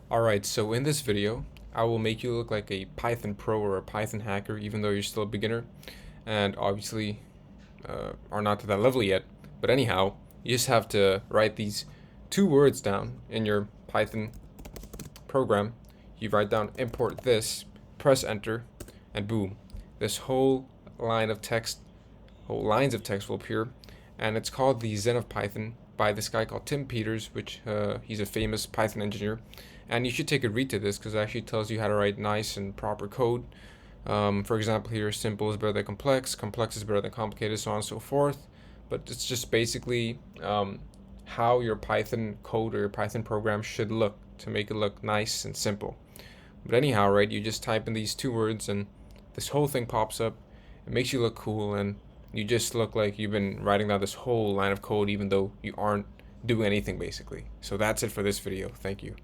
Alright, so in this video, I will make you look like a Python pro or a Python hacker, even though you're still a beginner, and obviously are not to that level yet. But anyhow, you just have to write these two words down in your Python program. You write down import this, press enter, and boom, this whole line of text, whole lines of text will appear, and it's called the Zen of Python by this guy called Tim Peters, which he's a famous Python engineer. And you should take a read to this because it actually tells you how to write nice and proper code. For example, here, simple is better than complex, complex is better than complicated, so on and so forth. But it's just basically how your Python code or your Python program should look to make it look nice and simple. But anyhow, right, you just type in these two words and this whole thing pops up. It makes you look cool and you just look like you've been writing down this whole line of code even though you aren't doing anything basically. So that's it for this video. Thank you.